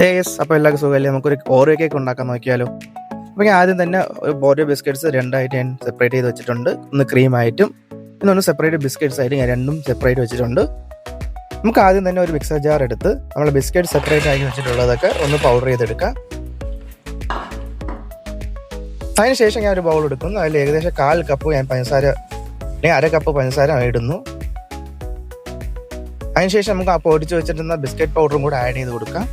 അപ്പോൾ എല്ലാവർക്കും സുഖമല്ലേ? നമുക്കൊരു ഓറിയോ കേക്ക് ഉണ്ടാക്കാൻ നോക്കിയാലോ? അപ്പോൾ ഞാൻ ആദ്യം തന്നെ ഓറിയോ ബിസ്ക്കറ്റ്സ് രണ്ടായിട്ട് ഞാൻ സെപ്പറേറ്റ് ചെയ്ത് വെച്ചിട്ടുണ്ട്. ഒന്ന് ക്രീമായിട്ടും ഇന്നൊന്ന് സെപ്പറേറ്റ് ബിസ്ക്കറ്റ്സ് ആയിട്ട് ഞാൻ രണ്ടും സെപ്പറേറ്റ് വെച്ചിട്ടുണ്ട്. നമുക്ക് ആദ്യം തന്നെ ഒരു മിക്സർ ജാർ എടുത്ത് നമ്മൾ ബിസ്ക്കറ്റ് സെപ്പറേറ്റ് ആക്കി വെച്ചിട്ടുള്ളതൊക്കെ ഒന്ന് പൗഡർ ചെയ്തെടുക്കാം. അതിനുശേഷം ഞാൻ ഒരു ബൗൾ എടുക്കുന്നു. അതിൽ ഏകദേശം 1/4 കപ്പ് ഞാൻ പഞ്ചസാര അല്ലെങ്കിൽ 1/2 കപ്പ് പഞ്ചസാര ഇടുന്നു. അതിനുശേഷം നമുക്ക് ആ പൊടിച്ച് വെച്ചിട്ടുള്ള ബിസ്ക്കറ്റ് പൗഡറും കൂടെ ആഡ് ചെയ്ത് കൊടുക്കാം.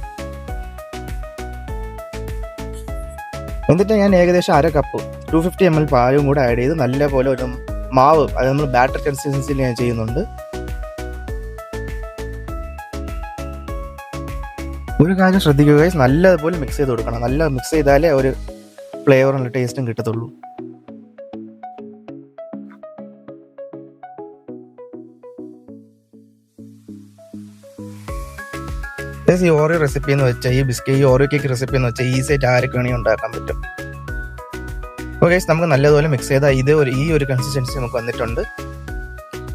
എന്നിട്ട് ഞാൻ ഏകദേശം 1/2 കപ്പ് 250 ml പാലും കൂടെ ആഡ് ചെയ്ത് നല്ലപോലെ ഒരു മാവ്, അത് നമ്മൾ ബാറ്റർ കൺസിസ്റ്റൻസിയിൽ ഞാൻ ചെയ്യുന്നുണ്ട്. ഒരു കാര്യം ശ്രദ്ധിക്കുക, നല്ലതുപോലെ മിക്സ് ചെയ്ത് കൊടുക്കണം. നല്ല മിക്സ് ചെയ്താലേ ഒരു ഫ്ലേവറും ടേസ്റ്റും കിട്ടത്തുള്ളൂ. ഈ ഓറിയോ റെസിപ്പി എന്ന് വെച്ചാൽ ഈ ഓറിയോ കേക്ക് റെസിപ്പി എന്ന് വെച്ചാൽ ഈസി ആയിട്ട് ആരൊക്കെ വേണമെങ്കിൽ ഉണ്ടാക്കാൻ പറ്റും. ഓക്കെ, നമുക്ക് നല്ലതുപോലെ മിക്സ് ചെയ്താൽ ഈ ഒരു കൺസിസ്റ്റൻസി നമുക്ക് വന്നിട്ടുണ്ട്.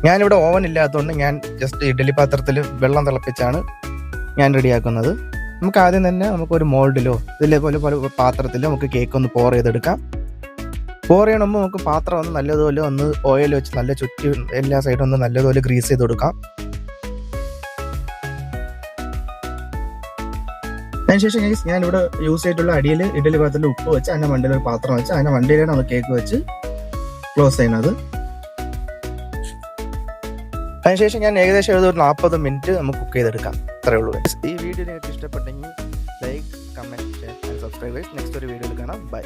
ഞാനിവിടെ ഓവൻ ഇല്ലാത്തതുകൊണ്ട് ഞാൻ ജസ്റ്റ് ഇഡ്ഡലി പാത്രത്തിൽ വെള്ളം തിളപ്പിച്ചാണ് ഞാൻ റെഡിയാക്കുന്നത്. നമുക്ക് ആദ്യം തന്നെ നമുക്കൊരു മോൾഡിലോ ഇതേപോലെ പല പാത്രത്തിലോ നമുക്ക് കേക്ക് ഒന്ന് പോർ ചെയ്തെടുക്കാം. പോർ ചെയ്യണമെങ്കിൽ നമുക്ക് പാത്രം ഒന്ന് നല്ലതുപോലെ ഒന്ന് ഓയിൽ വെച്ച് നല്ല ചുറ്റി എല്ലാ സൈഡും ഒന്ന് നല്ലതുപോലെ ഗ്രീസ് ചെയ്ത് കൊടുക്കാം. അതിനുശേഷം ഞാനിവിടെ യൂസ് ചെയ്തിട്ടുള്ള അടിയിൽ ഇഡ്ഡലി പാത്രത്തിൽ ഉപ്പ് വെച്ച് അതിൻ്റെ വണ്ടിയിൽ ഒരു പാത്രം വെച്ച് അതിൻ്റെ വണ്ടിയിലാണ് നമ്മൾ കേക്ക് വെച്ച് ക്ലോസ് ചെയ്യുന്നത്. അതിനുശേഷം ഞാൻ ഏകദേശം ഒരു 40 മിനിറ്റ് നമുക്ക് കുക്ക് ചെയ്തെടുക്കാം. അത്രേ ഉള്ളൂ. ഈ വീഡിയോ നിങ്ങൾക്ക് ഇഷ്ടപ്പെട്ടെങ്കിൽ like, comment, share and subscribe. Next ഒരു വീഡിയോയിൽ കാണാം. ബൈ.